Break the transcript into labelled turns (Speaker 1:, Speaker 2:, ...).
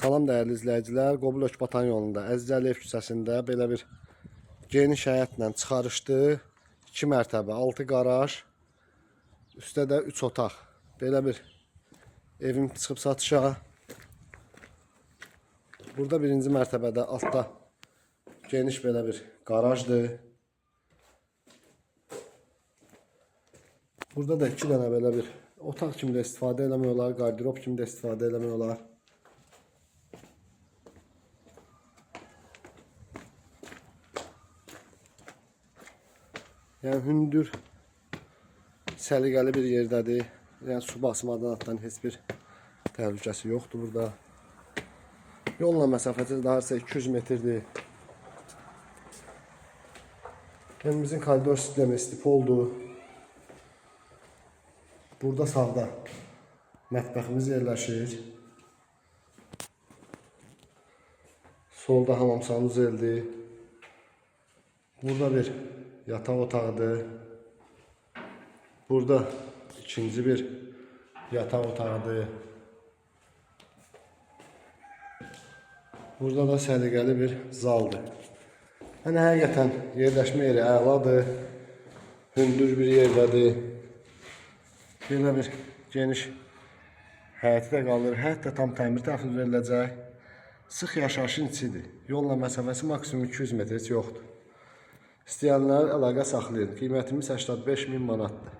Speaker 1: Salam dəyərli izləyicilər, Qobul Ökbatan yolunda Əziz Əliyev küçəsində belə bir geniş həyətlə çıxarışdı. 2 mərtəbə, 6 qaraj, üstdə də 3 otaq. Belə bir evim çıxıb satışa. Burada birinci mərtəbədə altda geniş belə bir qarajdır. Burada da 2 dənə belə bir otaq kimi də istifadə eləmək olar, qardirob kimi də istifadə eləmək olar. Yəni hündür, səliqəli bir yerdədir. Yəni su basmadan atdan heç bir təhlükəsi yoxdur burada. Yolla məsafəsi daha 200 metrdir. Evimizin koridor sistemi stipoldur. Burada sağda mətbəximiz yerləşir. Solda hamam sanuzeldir. Burada bir yataq otağıdır. Burada ikinci bir yataq otağıdır. Burada da səliqəli bir zaldır. Yəni həqiqətən yerləşmə yeri əladır. Hündür bir yerdədir. Belə bir geniş həyəti də qalır. Həyət də tam təmir təhvil veriləcək. Sıx yaşayışın içidir. Yolla məsafəsi maksimum 200 metr heç yoxdur. İstəyənlər əlaqə saxlayın. Qiymətimiz 85.000 manatdır.